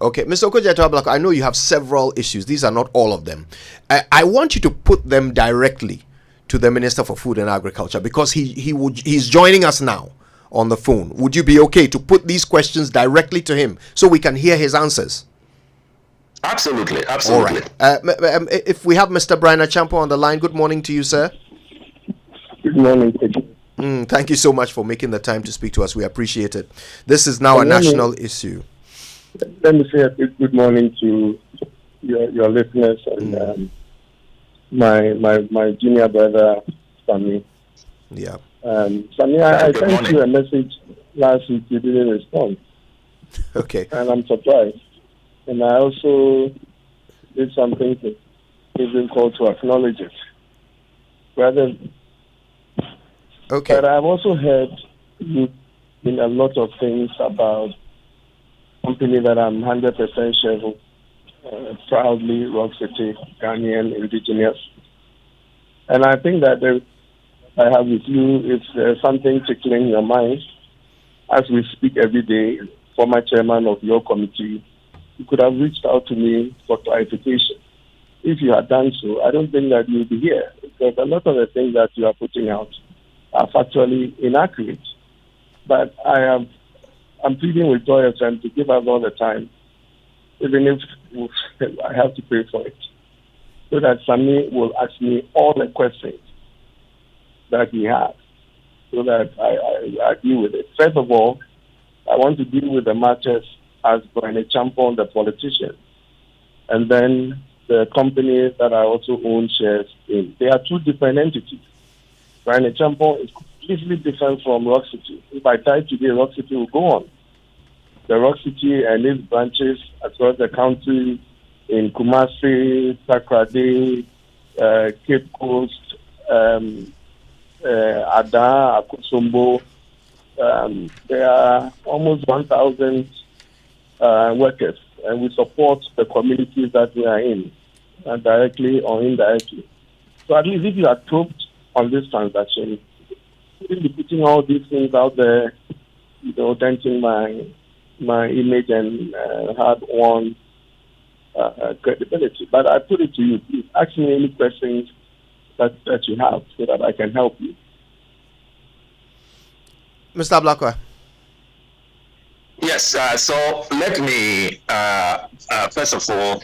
Okay, Mr. Okudzeto Ablakwa, I know you have several issues. These are not all of them. I want you to put them directly to the Minister for Food and Agriculture, because he's joining us now on the phone. Would you be okay to put these questions directly to him so we can hear his answers? Absolutely. All right. If we have Mr. Bryan Acheampong on the line, good morning to you, sir. Good morning. Thank you so much for making the time to speak to us. We appreciate it. This is now a national issue. Let me say a good morning to your listeners and my junior brother, Sammy. Yeah. Sammy, I sent you a message last week. You didn't respond. Okay. And I'm surprised. And I also did something to even call to acknowledge it. Okay. But I've also heard you in a lot of things about company that I'm 100% sure of, proudly Rock City, Ghanaian, indigenous. And I think that I have with you, it's something tickling your mind. As we speak every day, former chairman of your committee, you could have reached out to me for clarification. If you had done so, I don't think that you'll be here, because a lot of the things that you are putting out are factually inaccurate. But I'm pleading with Joy FM to give us all the time, even if I have to pay for it, so that Sammy will ask me all the questions that he has, so that I deal with it. First of all, I want to deal with the matters as Bryan Acheampong, the politician, and then the company that I also own shares in. They are two different entities. Bryan Acheampong is completely different from Rock City. If I die today, Rock City will go on. The Rock City and its branches across the country in Kumasi, Takrady, Cape Coast, Ada, Akusumbo. There are almost 1,000 workers, and we support the communities that we are in, directly or indirectly. So at least if you are probed on this transaction, you will be putting all these things out there, denting my image and hard-won credibility. But I put it to you, please ask me any questions that you have so that I can help you. Mr. Ablakwa. Yes, so let me, first of all,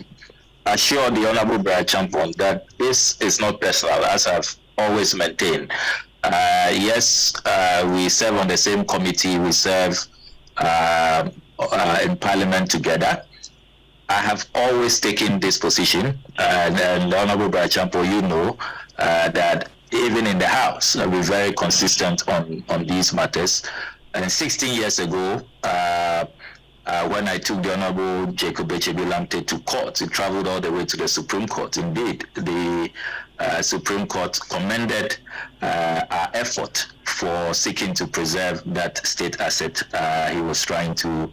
assure the Honorable Bryan Acheampong that this is not personal, as I've always maintained. Yes, we serve on the same committee, we serve in Parliament together. I have always taken this position, and the Honorable Bryan Acheampong, that even in the House, we're very consistent on these matters. And 16 years ago, when I took the Honorable Jacob Echebilamte to court, it traveled all the way to the Supreme Court. Indeed, the Supreme Court commended our effort for seeking to preserve that state asset he was trying to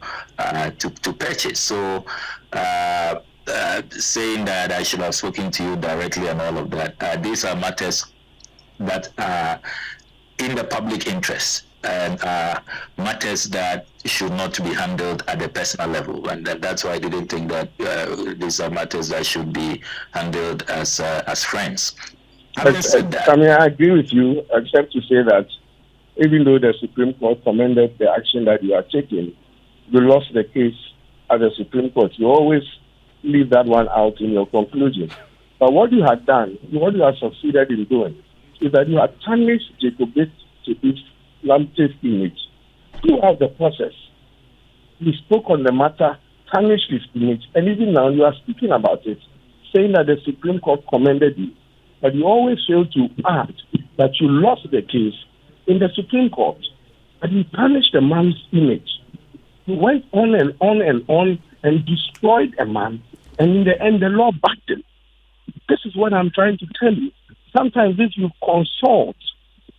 purchase. So, saying that I should have spoken to you directly and all of that, these are matters that are in the public interest, and matters that should not be handled at the personal level, and that's why I didn't think that these are matters that should be handled as friends. Having said that, I mean, I agree with you, except to say that even though the Supreme Court commended the action that you are taking, you lost the case at the Supreme Court. You always leave that one out in your conclusion. But what you have done, what you have succeeded in doing, is that you have tarnished Jacob Lamte's image throughout the process. You spoke on the matter, tarnished his image, and even now you are speaking about it, saying that the Supreme Court commended you. But you always fail to add that you lost the case in the Supreme Court, and you tarnished the man's image. You went on and on and on and destroyed a man, and in the end the law backed him. This is what I'm trying to tell you. Sometimes if you consult,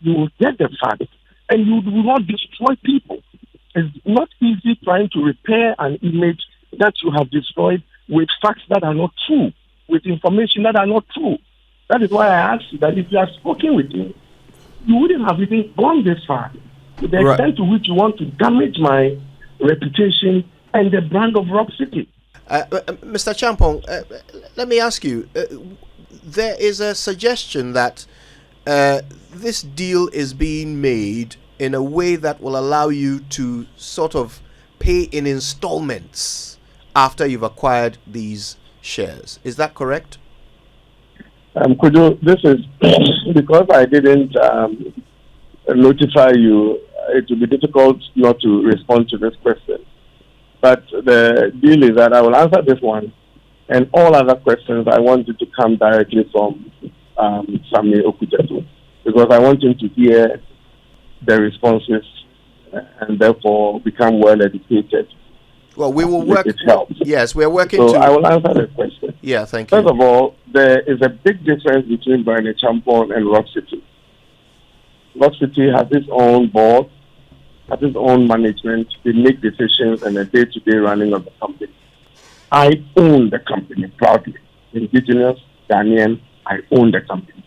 you will get the fact, and you will not destroy people. It's not easy trying to repair an image that you have destroyed with facts that are not true, with information that are not true. That is why I asked you that if you had spoken with me, you wouldn't have even gone this far. To the extent to which you want to damage my reputation and the brand of Rock City. Mr. Acheampong, let me ask you. There is a suggestion that this deal is being made in a way that will allow you to sort of pay in installments after you've acquired these shares. Is that correct? Kudu, this is because I didn't notify you. It will be difficult not to respond to this question. But the deal is that I will answer this one, and all other questions I want you to come directly from Sami Okudzeto, because I want him to hear the responses and therefore become well educated. Well, we will work. Yes, we're working. So I will answer the question. Yeah, thank you. First of all, there is a big difference between Bryan Acheampong and Rock City. Rock City has its own board, has its own management. They make decisions and a day-to-day running of the company. I own the company proudly. Indigenous, Ghanaian, I own the company.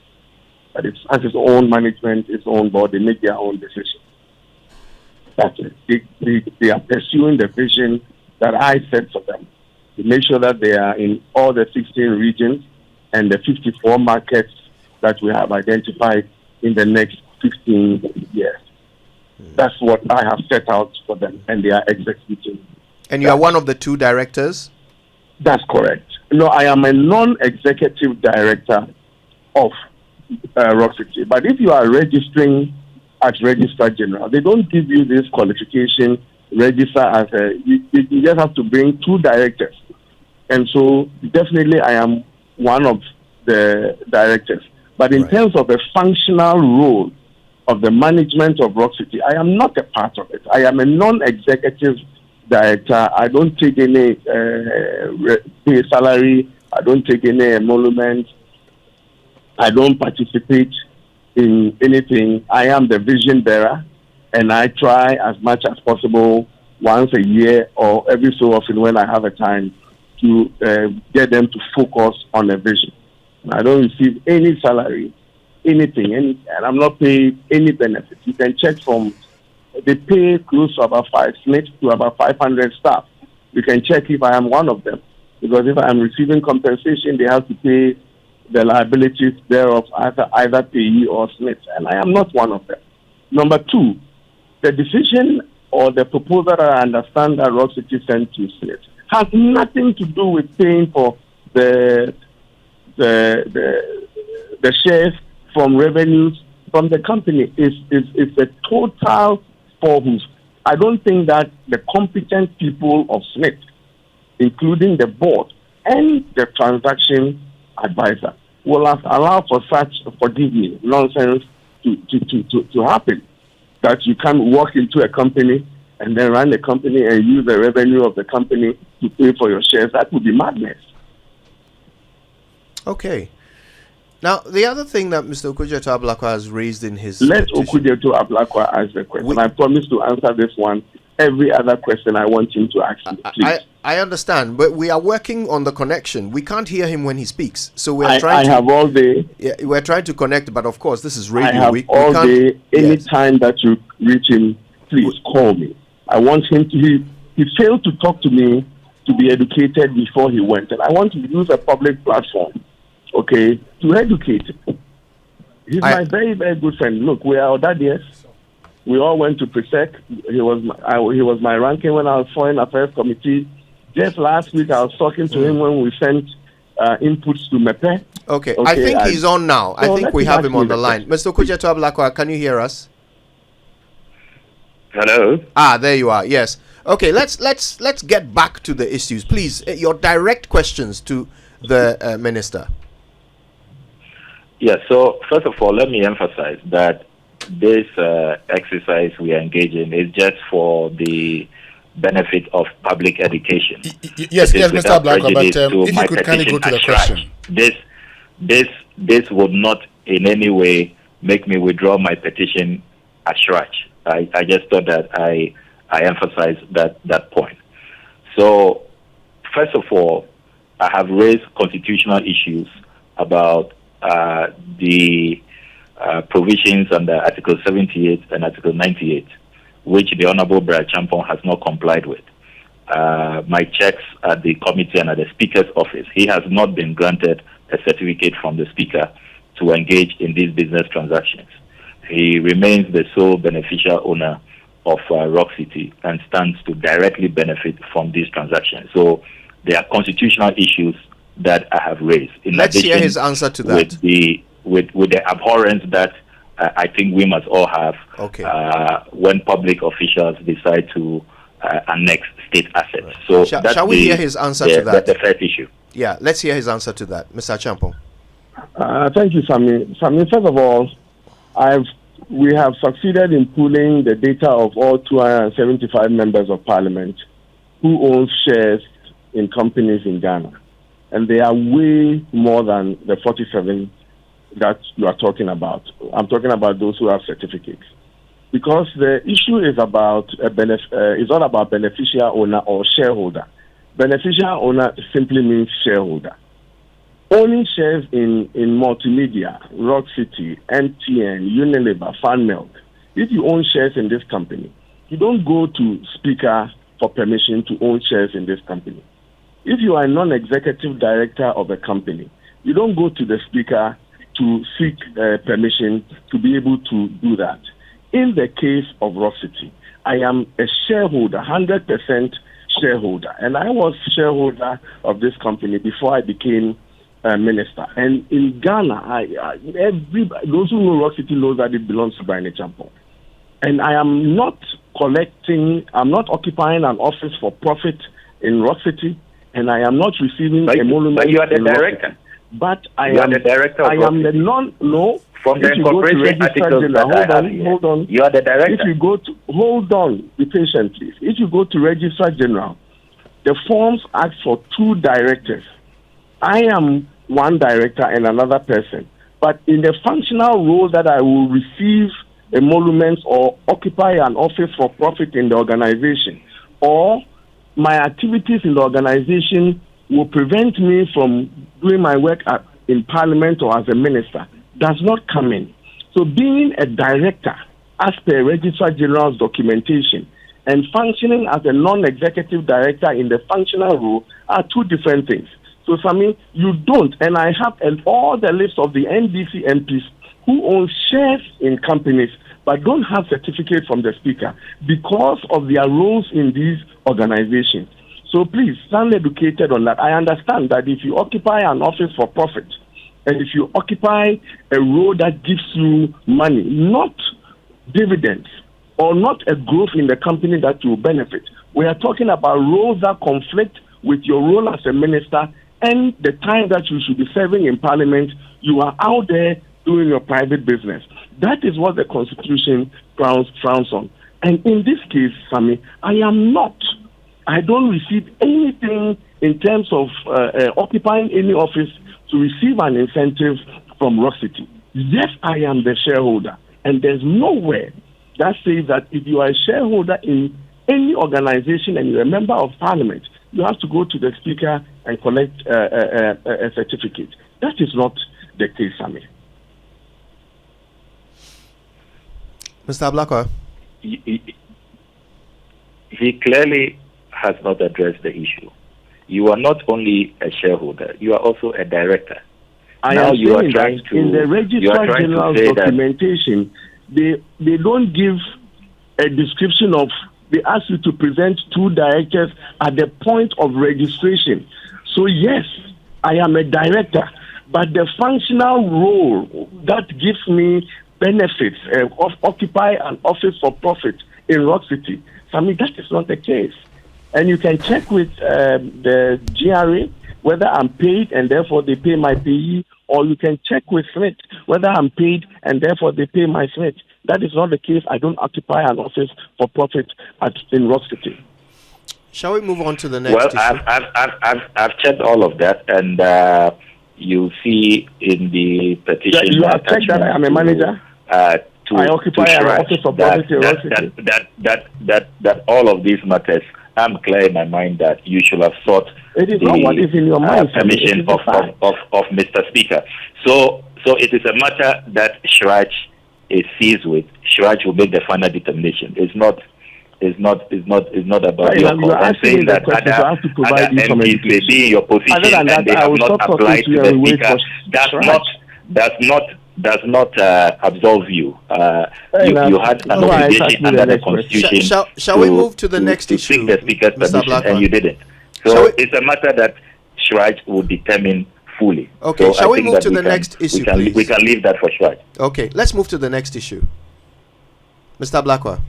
But it has its own management, its own board. They make their own decisions. That's it. They are pursuing the vision that I set for them, to make sure that they are in all the 16 regions and the 54 markets that we have identified in the next 15 years. That's what I have set out for them, and they are executing. And you are one of the two directors? That's correct. No, I am a non-executive director of Rock City. But if you are registering as Registrar General, they don't give you this qualification, register as you just have to bring two directors. And so definitely I am one of the directors. But in terms of the functional role of the management of Rock City, I am not a part of it. I am a non-executive director. I don't take any pay salary. I don't take any emolument. I don't participate in anything. I am the vision bearer, and I try as much as possible once a year or every so often when I have a time to get them to focus on a vision. I don't receive any salary, anything, and I'm not paid any benefits. You can check from, they pay close to about 5 SSNIT to about 500 staff. You can check if I am one of them, because if I am receiving compensation, they have to pay the liabilities thereof, either payee or SSNIT, and I am not one of them. Number two, the decision or the proposal that I understand that Rock City sent to SSNIT has nothing to do with paying for the shares from revenues from the company. It's a total forms. I don't think that the competent people of SSNIT, including the board and the transaction advisor, will allow for such, forgive me, nonsense to happen. That you can walk into a company and then run the company and use the revenue of the company to pay for your shares. That would be madness. Okay. Now, the other thing that Mr. Okudzeto Ablakwa has raised in his Let petition, Okudzeto Ablakwa ask the question. I promise to answer this one. Every other question I want him to ask me, please. I understand, but we are working on the connection. We can't hear him when he speaks, so we're I trying. have all day. Yeah, we're trying to connect, but of course, this is radio. I have all day. Any time that you reach him, please call me. I want him to. He failed to talk to me to be educated before he went, and I want to use a public platform, okay, to educate him. He's my very, very good friend. Look, we are Odadies. We all went to Presec. He was my ranking when I was Foreign Affairs Committee. Just last week, I was talking to him when we sent inputs to MEPE. Okay, I think he's on now. I think we have him on the line. Mr. Okudzeto Ablakwa, can you hear us? Hello. There you are. Yes. Okay, let's get back to the issues, please. Your direct questions to the minister. Yes. So first of all, let me emphasize that this exercise we are engaging is just for the benefit of public education. Yes, Mr. Ablakwa, but if you could kindly go to the question. This would not in any way make me withdraw my petition as such. I just thought that I emphasize that point. So first of all, I have raised constitutional issues about the provisions under Article 78 and Article 98, which the Honorable Bryan Acheampong has not complied with. my checks at the committee and at the Speaker's office, he has not been granted a certificate from the Speaker to engage in these business transactions. He remains the sole beneficial owner of Rock City and stands to directly benefit from these transactions. So there are constitutional issues that I have raised. Let's hear his answer to that. With the abhorrence that I think we must all have when public officials decide to annex state assets. So shall we hear his answer to that? That's the first issue. Yeah, let's hear his answer to that. Mr. Acheampong. Thank you, Sami. First of all, we have succeeded in pooling the data of all 275 members of parliament who own shares in companies in Ghana. And they are way more than the 47 that you are talking about. I'm talking about those who have certificates. Because the issue is about it's not about beneficial owner or shareholder. Beneficial owner simply means shareholder. Owning shares in Multimedia, Rock City, MTN, Unilever, Fan Milk, if you own shares in this company, you don't go to Speaker for permission to own shares in this company. If you are a non-executive director of a company, you don't go to the Speaker to seek permission to be able to do that. In the case of Rock City, I am a shareholder, 100% shareholder, and I was shareholder of this company before I became minister. And in Ghana, those who know Rock City know that it belongs to Bryan Acheampong. And I am not I'm not occupying an office for profit in Rock City, and I am not receiving a monument. But you are the director. But I am the director. I am the non. From the incorporation articles hold on. You are the director. If you go to hold on, be patient, please. If you go to Registrar General, the forms ask for 2 directors. I am one director and another person. But in the functional role that I will receive emoluments or occupy an office for profit in the organization, or my activities in the organization will prevent me from doing my work in Parliament or as a minister, does not come in. So being a director, as per Registrar General's documentation, and functioning as a non-executive director in the functional role are 2 different things. So, Sami, you don't, and I have all the list of the NDC MPs who own shares in companies but don't have certificates from the Speaker because of their roles in these organizations. So please, stand educated on that. I understand that if you occupy an office for profit, and if you occupy a role that gives you money, not dividends, or not a growth in the company that you benefit, we are talking about roles that conflict with your role as a minister and the time that you should be serving in Parliament. You are out there doing your private business. That is what the Constitution frowns on. And in this case, Sami, I don't receive anything in terms of occupying any office to receive an incentive from Rock City. Yes, I am the shareholder. And there's nowhere that says that if you are a shareholder in any organization and you're a member of Parliament, you have to go to the Speaker and collect a certificate. That is not the case, Sami. Mr. Ablakwa. He clearly has not addressed the issue. You are not only a shareholder, you are also a director. I am saying that in the Registrar General's documentation, they don't give a description of, they ask you to present 2 directors at the point of registration. So yes, I am a director, but the functional role that gives me benefits of occupy an office for profit in Rock City, I mean, that is not the case. And you can check with the GRA whether I'm paid and therefore they pay my payee, or you can check with SSNIT whether I'm paid and therefore they pay my SSNIT. That is not the case. I don't occupy an office for profit in Rock City. Shall we move on to the next issue? I've checked all of that, and you see in the petition. You have checked that I am a manager. I occupy an office for profit in Rock City. That all of these matters, I'm clear in my mind that you should have sought permission of Mr. Speaker. So it is a matter that Shraj is seized with. Shraj will make the final determination. It's not about your cause. I'm saying that other MPs may be in your position and they have not applied to the speaker. Does not absolve you. You had an obligation under the Constitution. Shall we move to the next issue, seek the speaker's permission, and you didn't. So it's a matter that Shraj will determine fully. Okay, so shall we move to the next issue, please? We can leave that for Shraj. Okay, let's move to the next issue. Mr. Ablakwa.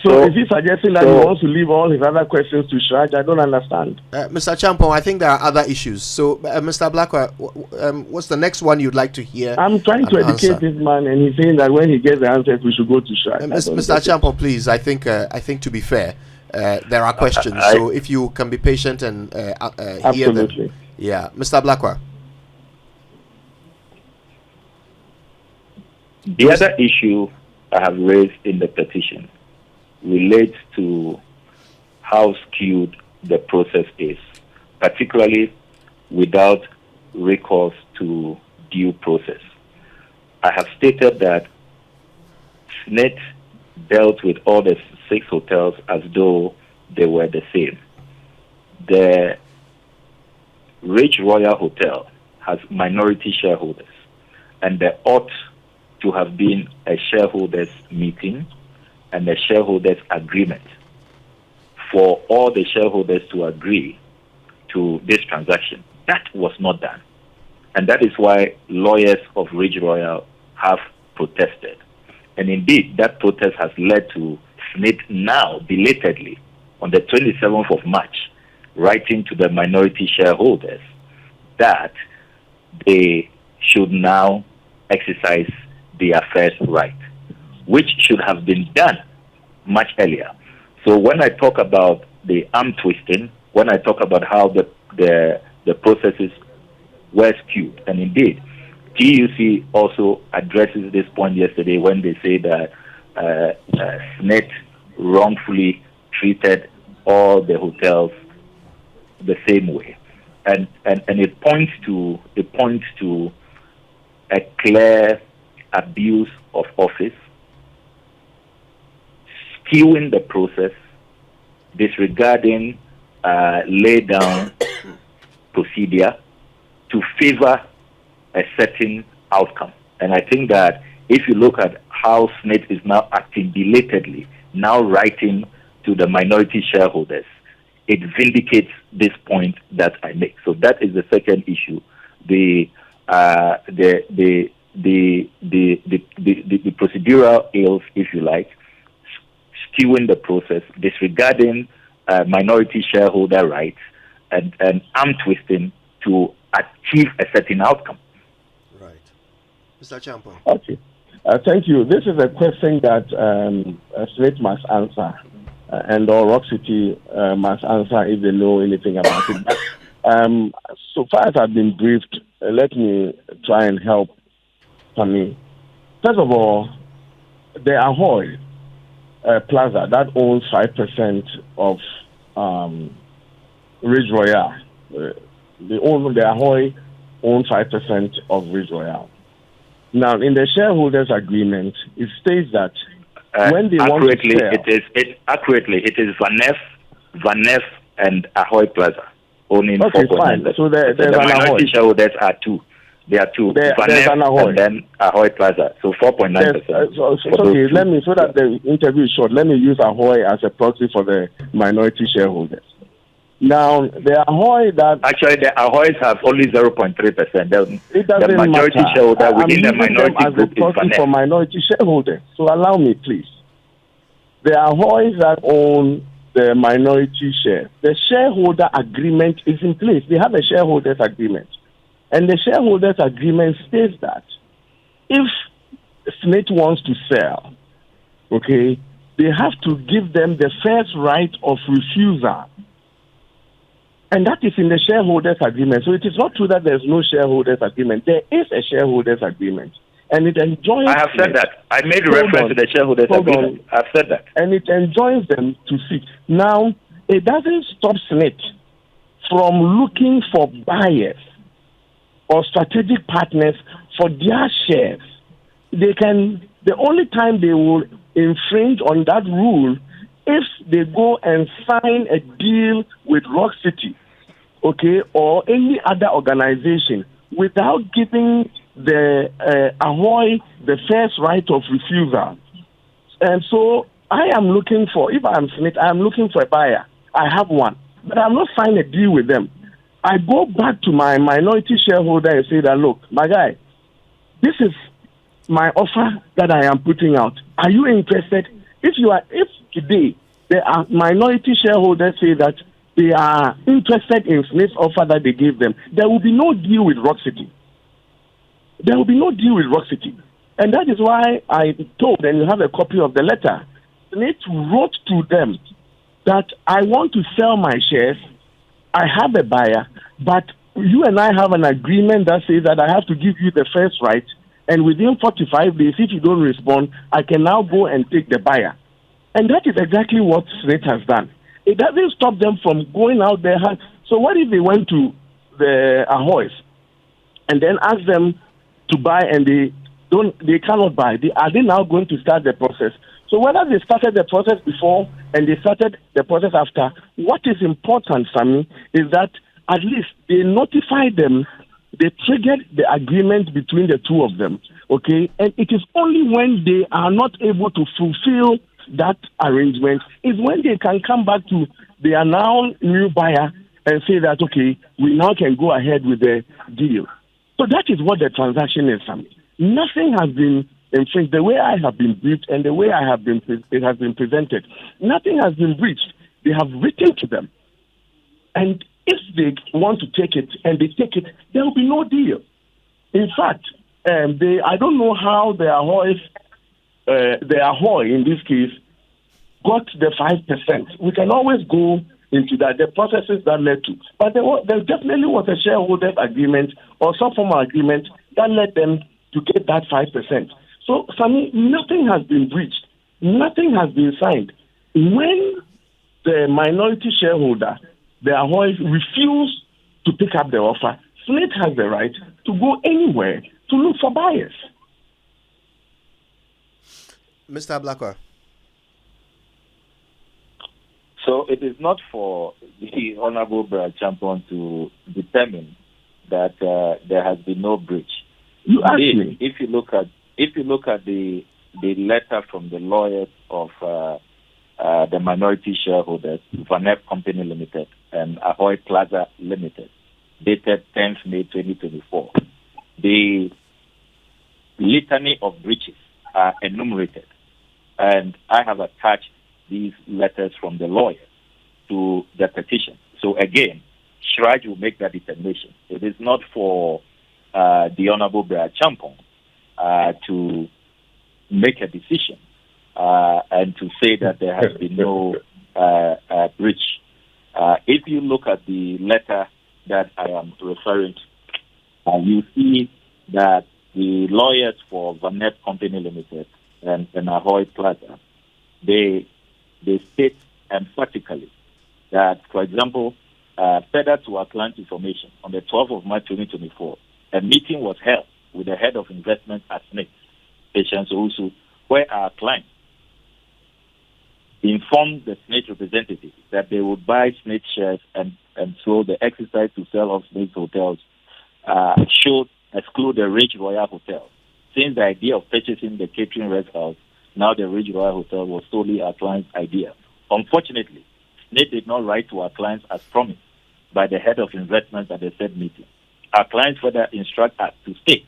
So is he suggesting that he wants to leave all his other questions to Shraj? I don't understand. Mr. Acheampong, I think there are other issues. So, Mr. Ablakwa, what's the next one you'd like to hear? I'm trying to educate this man, and he's saying that when he gets the answers, we should go to Shraj. Mr. Acheampong, please, I think to be fair, there are questions. So if you can be patient and hear them. Yeah. Mr. Ablakwa. The other issue I have raised in the petition relates to how skewed the process is, particularly without recourse to due process. I have stated that SSNIT dealt with all the 6 hotels as though they were the same. The Ridge Royal Hotel has minority shareholders, and there ought to have been a shareholders meeting and a shareholders agreement for all the shareholders to agree to this transaction. That was not done. And that is why lawyers of Ridge Royal have protested. And indeed, that protest has led to SSNIT now, belatedly, on the 27th of March, writing to the minority shareholders that they should now exercise their first right, which should have been done much earlier. So when I talk about the arm twisting, when I talk about how the processes were skewed, and indeed, TUC also addresses this point yesterday when they say that SSNIT wrongfully treated all the hotels the same way, and it points to a clear abuse of office, skewing the process, disregarding laid down procedure to favor a certain outcome. And I think that if you look at how SSNIT is now acting belatedly, now writing to the minority shareholders, it vindicates this point that I make. So that is the second issue. The procedural ills, if you like, skewing the process, disregarding minority shareholder rights, and arm twisting to achieve a certain outcome. Right. Mr. Acheampong. Okay. Thank you. This is a question that SSNIT must answer, and or Rock City must answer if they know anything about it. But, so far as I've been briefed, let me try and help me. First of all, the Ahoy Plaza that owns 5% of Ridge Royal. The Ahoy owns 5% of Ridge Royal. Now, in the shareholders agreement, it states that when they want to sell, it is Vanef, and Ahoy Plaza owning 4.9%. So there's the minority shareholders are two. There are two. Vanef and then Ahoy Plaza. So 4.9%. Okay, let me, so that the interview is short, let me use Ahoy as a proxy for the minority shareholders. Now, the Ahoy that... Actually, the Ahoys have only 0.3%. It doesn't the majority matter. shareholder within the minority as group a proxy is for minority shareholders. So allow me, please. The Ahoys that own the minority share, the shareholder agreement is in place. They have a shareholders agreement. And the shareholders agreement states that if SSNIT wants to sell, okay, they have to give them the first right of refusal. And that is in the shareholders agreement. So it is not true that there's no shareholders agreement. There is a shareholders agreement. And it enjoins... I have said that. I made reference to the shareholders agreement. I've said that. And it enjoins them to seek. Now, it doesn't stop SSNIT from looking for buyers or strategic partners for their shares. They can... The only time they will infringe on that rule if they go and sign a deal with Rock City, okay, or any other organization without giving the Ahoy the first right of refusal. And so I am looking for, if I'm SSNIT, I am looking for a buyer. I have one, but I'm not signing a deal with them. I go back to my minority shareholder and say that, look, my guy, this is my offer that I am putting out. Are you interested? If today there are minority shareholders say that they are interested in SSNIT's offer that they gave them, there will be no deal with Rock City. There will be no deal with Rock City. And that is why I told, and you have a copy of the letter, SSNIT wrote to them that I want to sell my shares, I have a buyer, but you and I have an agreement that says that I have to give you the first right, and within 45 days, if you don't respond, I can now go and take the buyer. And that is exactly what SSNIT has done. It doesn't stop them from going out there. So what if they went to the Ahoys and then asked them to buy and they cannot buy? Are they now going to start the process? So whether they started the process before and they started the process after, what is important for me is that at least they notified them, they triggered the agreement between the two of them, okay? And it is only when they are not able to fulfill that arrangement is when they can come back to their now new buyer and say that, okay, we now can go ahead with the deal. So that is what the transaction is, Sammy. Nothing has been infringed. The way I have been briefed and the way it has been presented, nothing has been breached. They have written to them. And if they want to take it and they take it, there will be no deal. In fact, I don't know how the Ahoy in this case got the 5%. We can always go into that, the processes that led to. But there definitely was a shareholders agreement or some form of agreement that led them to get that 5%. So, Sammy, nothing has been breached. Nothing has been signed. When the minority shareholder, the Ahoy, refuse to pick up the offer, SSNIT has the right to go anywhere to look for buyers. Mr. Ablakwa. So it is not for the Honorable Bryan Acheampong to determine that there has been no breach. You asked me. If you look at the letter from the lawyers of the minority shareholders, Valuation Company Limited and Ahoy Plaza Limited, dated 10th May 2024, the litany of breaches are enumerated, and I have attached these letters from the lawyers to the petition. So again, SSNIT will make that determination. It is not for the Honorable Bryan Acheampong to make a decision and to say that there has been no breach. If you look at the letter that I am referring to, you see that the lawyers for Valuation Company Limited and Ahoy Plaza, they state emphatically that, for example, further to our client information, on the 12th of March 2024, a meeting was held with the head of investment at SSNIT, Patience Owusu, where our client informed the SSNIT representative that they would buy SSNIT shares and so the exercise to sell off SSNIT hotels should exclude the Ridge Royal Hotel. Since the idea of purchasing the catering rest house, now the Ridge Royal Hotel, was solely our client's idea. Unfortunately, SSNIT did not write to our clients as promised by the head of investments at the said meeting. Our clients further instruct us to state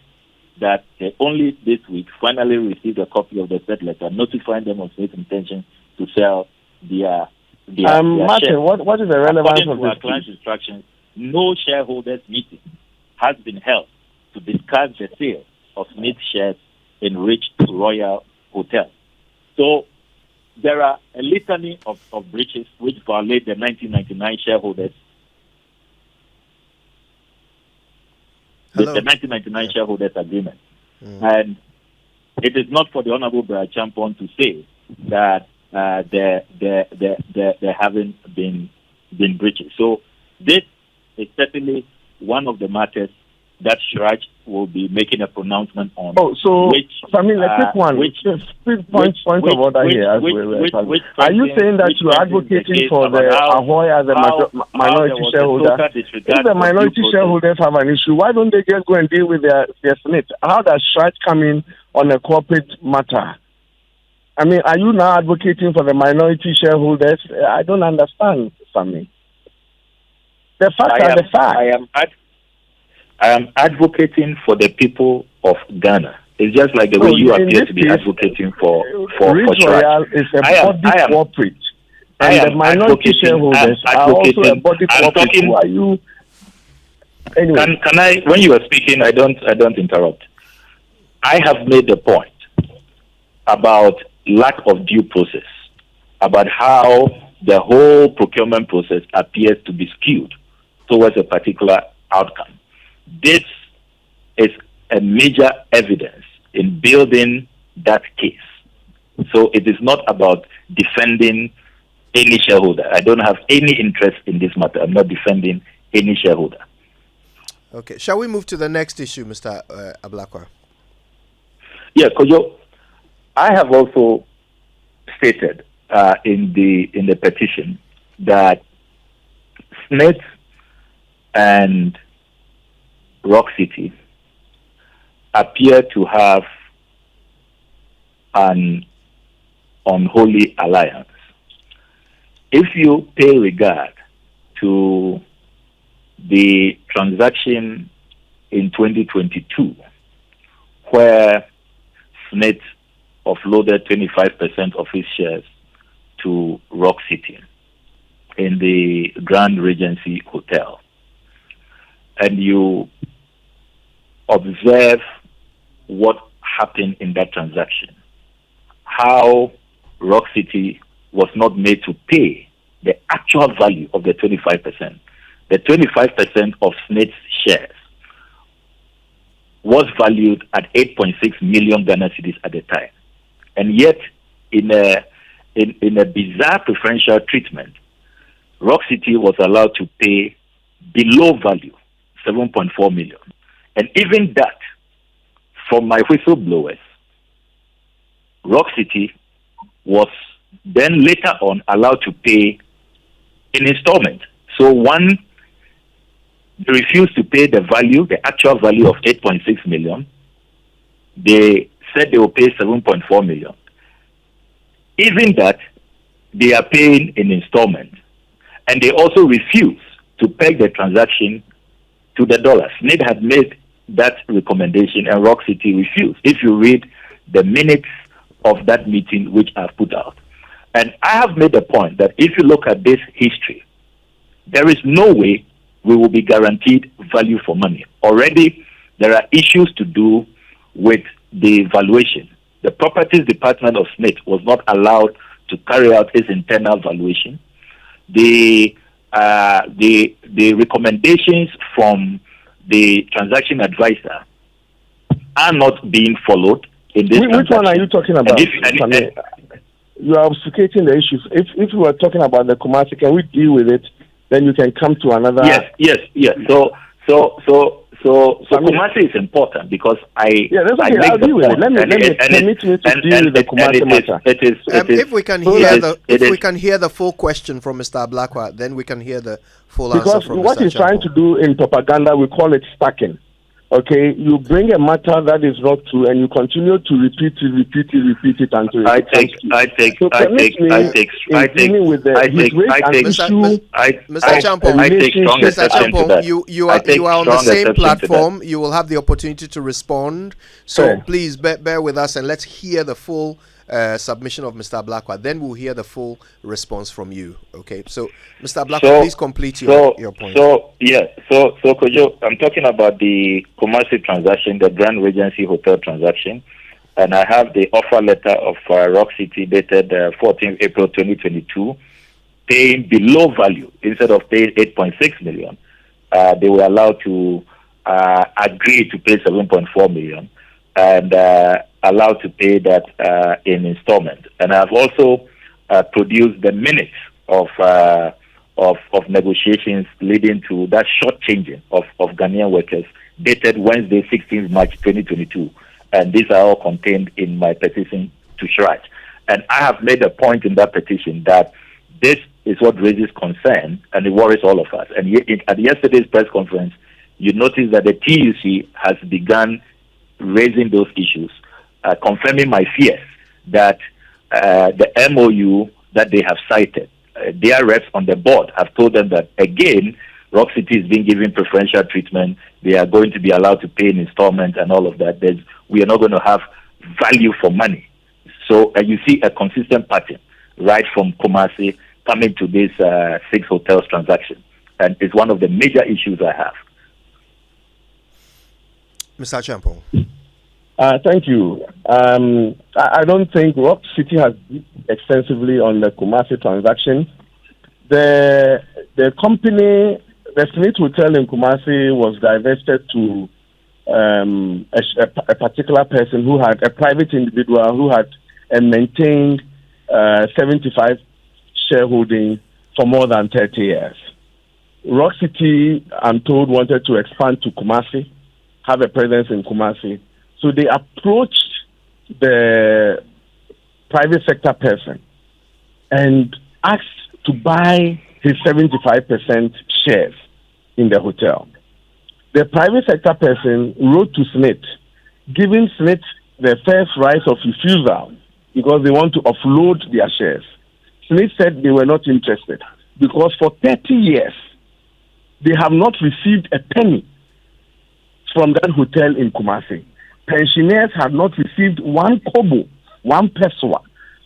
that they only this week finally received a copy of the said letter notifying them of SSNIT's intention to sell their Martin, shares. What is the relevance According of to this? our client's instructions, no shareholders meeting has been held to discuss the sale of SSNIT shares in Ridge Royal Hotel. So there are a litany of breaches which violate the 1999 shareholders. The 1999 shareholders agreement. And it is not for the Honorable Bryan Acheampong to say that there haven't been breaches. So this is certainly one of the matters that Shraj will be making a pronouncement on. Oh, so let's take one. Point of order here. Are you saying that you are advocating for the Ahoy as a minority shareholder? If the minority shareholders have an issue, why don't they just go and deal with their SSNIT? How does Shraj come in on a corporate matter? I mean, are you now advocating for the minority shareholders? I don't understand, Sammy. The facts are the facts. I am advocating for the people of Ghana. It's just like the way you appear to be advocating for Royal is a body corporate. And the minority shareholders are also a body corporate. Who are you? Anyway. Can I, when you are speaking, I don't interrupt. I have made the point about lack of due process, about how the whole procurement process appears to be skewed towards a particular outcome. This is a major evidence in building that case. So it is not about defending any shareholder. I don't have any interest in this matter. I'm not defending any shareholder. Okay. Shall we move to the next issue, Mr. Ablakwa? Yeah, Kojo, I have also stated in the petition that SSNIT and Rock City appear to have an unholy alliance. If you pay regard to the transaction in 2022, where SSNIT offloaded 25% of its shares to Rock City in the Grand Regency Hotel, and you observe what happened in that transaction, how Rock City was not made to pay the actual value of the 25%. The 25% of SSNIT's shares was valued at 8.6 million Ghana cedis at the time. And yet, in a bizarre preferential treatment, Rock City was allowed to pay below value, 7.4 million. And even that, from my whistleblowers, Rock City was then later on allowed to pay in installment. So one, they refused to pay the value, the actual value of 8.6 million. They said they will pay 7.4 million. Even that, they are paying in installment. And they also refused to peg the transaction to the dollar. SSNIT had made that recommendation and Rock City refused. If you read the minutes of that meeting, which I've put out. And I have made the point that if you look at this history, there is no way we will be guaranteed value for money. Already, there are issues to do with the valuation. The Properties Department of SSNIT was not allowed to carry out its internal valuation. The recommendations from the transaction advisor are not being followed in this transaction. Which one are you talking about? You are obfuscating the issues. If we were talking about the Kumasi, can we deal with it? Then you can come to another. Yes. So Kumasi is important because that's okay. I'll deal with it. Let me permit me to deal with the Kumasi matter. If we can hear the full question from Mr. Ablakwa, then we can hear the full answer from Mr. What he's trying to do in propaganda, we call it stacking. Okay, you bring a matter that is not true, and you continue to repeat it until I take strong exception to that. You are on the same platform. You will have the opportunity to respond. So please bear with us and let's hear the full submission of Mr. Ablakwa. Then we'll hear the full response from you. Okay. So Mr. Ablakwa, please complete your point. So Kojo, I'm talking about the Kumasi transaction, the Grand Regency Hotel transaction, and I have the offer letter of Rock City dated 14th April 2022, paying below value instead of paying 8.6 million. They were allowed to agree to pay 7.4 million and allowed to pay that in installment. And I've also produced the minutes of negotiations leading to that short changing of Ghanaian workers dated Wednesday, 16th March 2022. And these are all contained in my petition to SSNIT. And I have made a point in that petition that this is what raises concern and it worries all of us. And at yesterday's press conference, you notice that the TUC has begun raising those issues, confirming my fears that the MOU that they have cited, their reps on the board have told them that, again, Rock City is being given preferential treatment. They are going to be allowed to pay in installments and all of that. We are not going to have value for money. So you see a consistent pattern right from Kumasi coming to this 6 hotels transaction. And it's one of the major issues I have. Mr. Acheampong. Thank you. I don't think Rock City has extensively on the Kumasi transaction. The company, the SSNIT Hotel in Kumasi, was divested to a particular person who had, a private individual who had maintained 75 shareholding for more than 30 years. Rock City, I'm told, wanted to expand to Kumasi, have a presence in Kumasi. So they approached the private sector person and asked to buy his 75% shares in the hotel. The private sector person wrote to SSNIT, giving SSNIT the first right of refusal because they want to offload their shares. SSNIT said they were not interested because for 30 years, they have not received a penny from that hotel in Kumasi. Pensioners have not received one kobo, one peso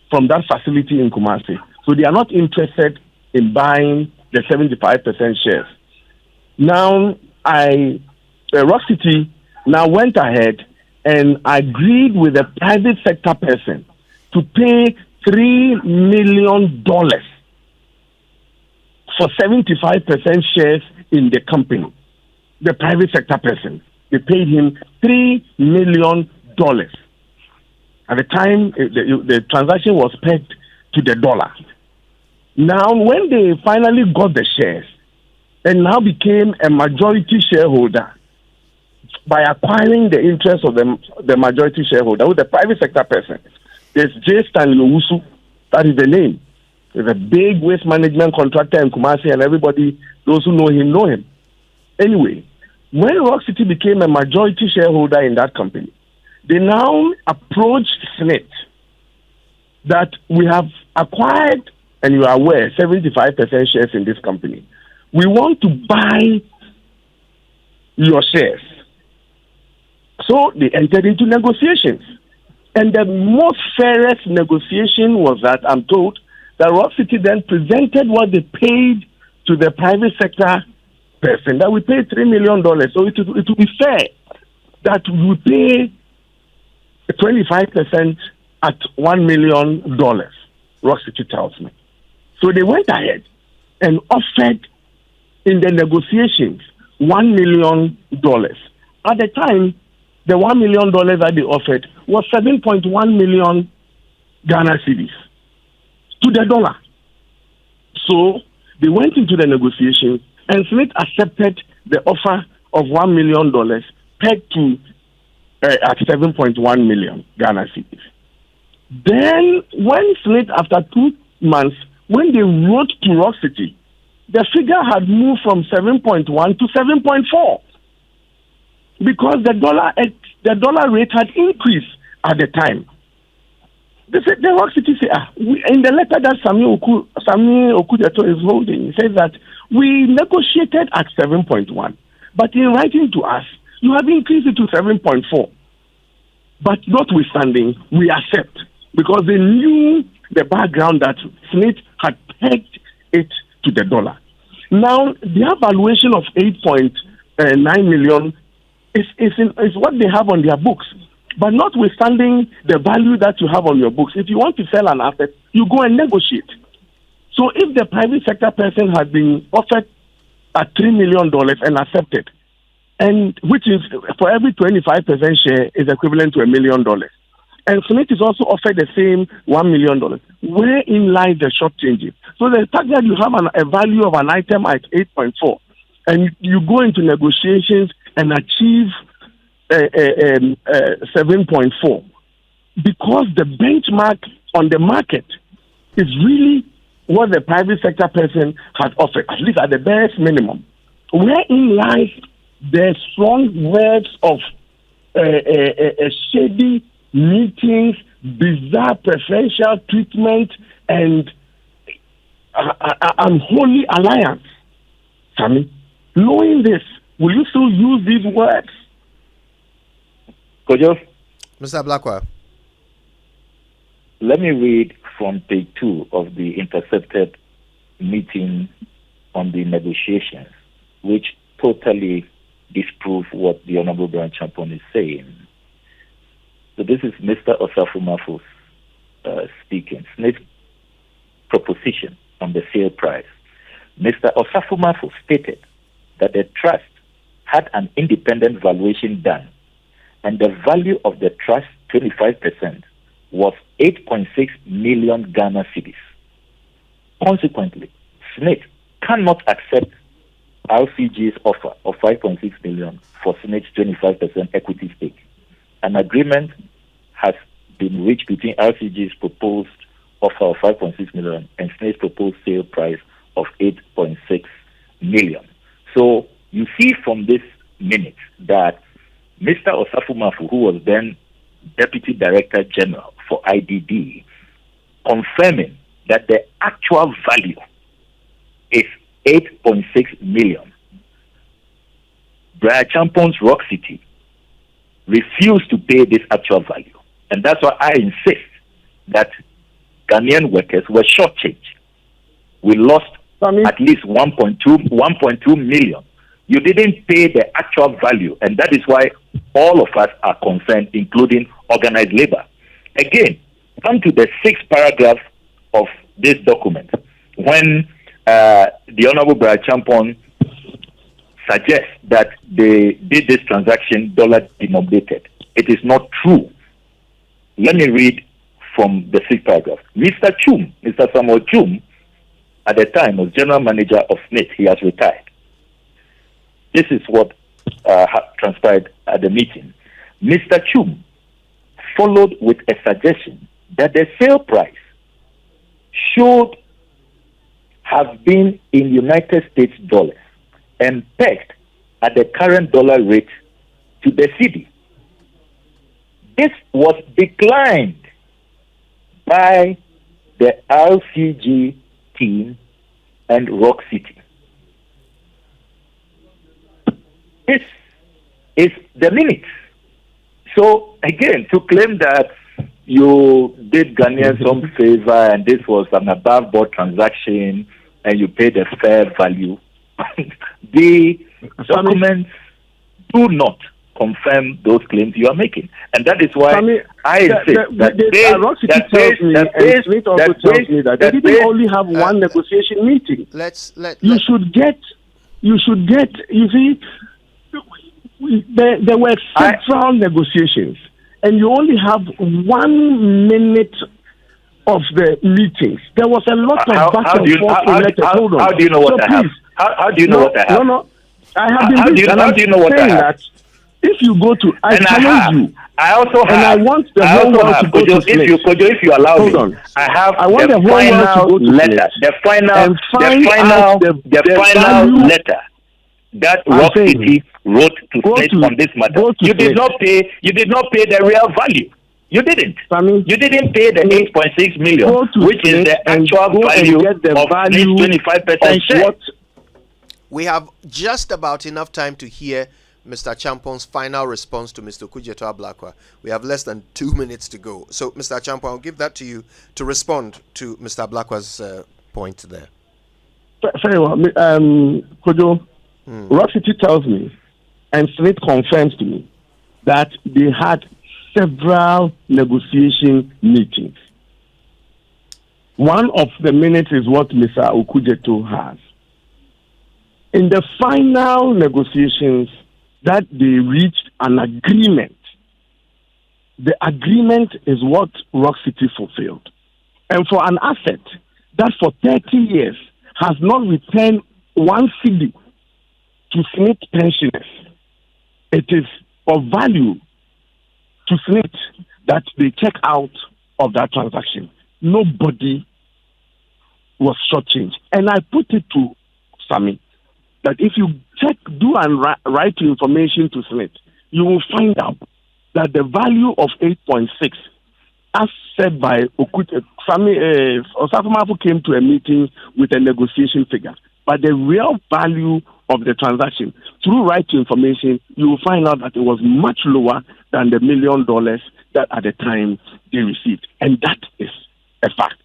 from that facility in Kumasi. So they are not interested in buying the 75% shares. Now, Rock City now went ahead and agreed with a private sector person to pay $3 million for 75% shares in the company. The private sector person. They paid him $3 million. At the time, the transaction was pegged to the dollar. Now, when they finally got the shares and now became a majority shareholder by acquiring the interest of the majority shareholder with the private sector person, there's J. Stanley Owusu, that is the name. He's a big waste management contractor in Kumasi, and everybody, those who know him. Anyway, when Rock City became a majority shareholder in that company, they now approached SSNIT that we have acquired, and you are aware, 75% shares in this company. We want to buy your shares. So they entered into negotiations. And the most fairest negotiation was that, I'm told, that Rock City then presented what they paid to the private sector person, that we paid $3 million. So it will be fair that we pay 25% at $1 million, Rock City tells me. So they went ahead and offered in the negotiations $1 million. At the time, the $1 million that they offered was 7.1 million Ghana cedis to the dollar. So they went into the negotiations and SSNIT accepted the offer of $1 million pegged to at 7.1 million Ghana cedis. Then when SSNIT, after 2 months, when they wrote to Rock City, the figure had moved from 7.1 to 7.4 because the dollar rate had increased at the time. They said, the Rock City said, in the letter that Sami Okudzeto is holding, he says that we negotiated at 7.1, but in writing to us, you have increased it to 7.4. But notwithstanding, we accept because they knew the background that SSNIT had pegged it to the dollar. Now, their valuation of 8.9 million is what they have on their books. But notwithstanding the value that you have on your books, if you want to sell an asset, you go and negotiate. So if the private sector person had been offered at $3 million and accepted, and which is for every 25% share is equivalent to $1 million. And SSNIT is also offered the same $1 million. Wherein lies the short changes? So the fact that you have a value of an item at 8.4, and you go into negotiations and achieve 7.4, because the benchmark on the market is really what the private sector person has offered, at least at the barest minimum. Wherein lies the strong words of shady meetings, bizarre preferential treatment, and unholy alliance. Sammy, knowing this, will you still use these words? Kojo? Mr. Ablakwa. Let me read from page 2 of the intercepted meeting on the negotiations, which totally disprove what the Honorable Bryan Acheampong is saying. So this is Mr. Osafumafu's speaking. SSNIT proposition on the sale price. Mr. Osafumafu stated that the trust had an independent valuation done, and the value of the trust, 25%, was 8.6 million Ghana cedis. Consequently, SSNIT cannot accept RCG's offer of 5.6 million for SSNIT's 25% equity stake. An agreement has been reached between RCG's proposed offer of 5.6 million and SSNIT's proposed sale price of 8.6 million. So you see from this minute that Mr. Osafumafu, who was then Deputy Director General for IDD, confirming that the actual value is 8.6 million. Bryan Acheampong's Rock City refused to pay this actual value. And that's why I insist that Ghanaian workers were shortchanged. We lost at least 1.2 million. You didn't pay the actual value, and that is why all of us are concerned, including organized labor. Again, come to the 6th paragraph of this document, when the Honorable Bryan Acheampong suggests that they did this transaction dollar denominated. It is not true. Let me read from the 6th paragraph. Mr. Samuel Chum, at the time was General Manager of SSNIT. He has retired. This is what transpired at the meeting. Mr. Chum followed with a suggestion that the sale price should have been in United States dollars and pegged at the current dollar rate to the cedi. This was declined by the RCG team and Rock City. This is the minute. So again, to claim that you did Ghanaians some favor and this was an above board transaction and you paid a fair value, the documents do not confirm those claims you are making. And that is why I insist that they didn't only have one negotiation meeting. You see, there were several negotiations, and you only have 1 minute of the meetings. There was a lot of back and forth in letters. Hold on. How do you know what I have? How do you know what I have? No. I have been how do you know what I have? That if you go to, I challenge you. I also have. And I want the whole world to go to SSNIT. If you allow me, on. I want the final letter. The final letter that Rock City wrote to SSNIT on this matter. You did not pay the real value. You didn't. You didn't pay the 8.6 million, which is the actual value of SSNIT's 25% share. We have just about enough time to hear Mr. Acheampong's final response to Mr. Okudzeto Ablakwa. We have less than 2 minutes to go. So, Mr. Acheampong, I'll give that to you to respond to Mr. Ablakwa's point there. Very well. Kojo, Rock City tells me, and SSNIT confirms to me, that they had several negotiation meetings. One of the minutes is what Mr. Okudzeto has. In the final negotiations, that they reached an agreement. The agreement is what Rock City fulfilled. And for an asset that for 30 years has not returned 1 cedi to SSNIT pensioners, it is of value to SSNIT that they check out of that transaction. Nobody was shortchanged. And I put it to Sammy that if you do and write to information to SSNIT, you will find out that the value of 8.6, as said by Sammy, Osafo came to a meeting with a negotiation figure. But the real value of the transaction, through right to information, you will find out that it was much lower than the $1 million that at the time they received. And that is a fact.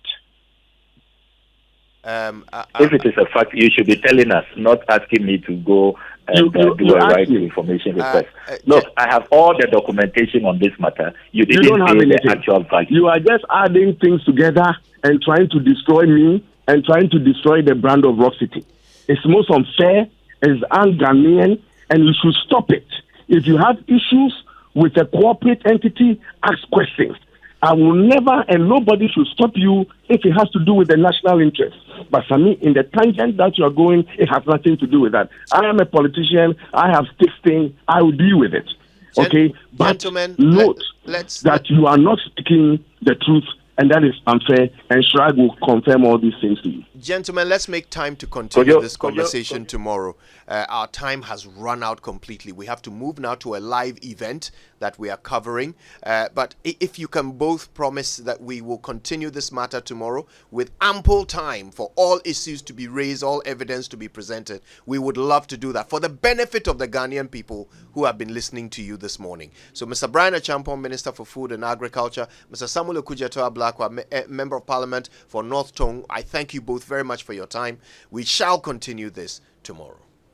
If it is a fact, you should be telling us, not asking me to go and do a right to information request. Look, I have all the documentation on this matter. You didn't say the actual value. You are just adding things together and trying to destroy me and trying to destroy the brand of Rock City. It's most unfair, it's un-Ghanaian, and you should stop it. If you have issues with a corporate entity, ask questions. I will never, and nobody should stop you if it has to do with the national interest. But for me, in the tangent that you are going, it has nothing to do with that. I am a politician. I have thick skin. I will deal with it. Okay? But note that you are not speaking the truth, and that is unfair, and Shrag will confirm all these things to you. Gentlemen, let's make time to continue this conversation tomorrow. Our time has run out completely. We have to move now to a live event that we are covering. But if you can both promise that we will continue this matter tomorrow with ample time for all issues to be raised, all evidence to be presented, we would love to do that for the benefit of the Ghanaian people who have been listening to you this morning. So Mr. Bryan Acheampong, Minister for Food and Agriculture, Mr. Samuel Okudzeto Ablakwa, Member of Parliament for North Tongu, I thank you both very much for your time. We shall continue this tomorrow.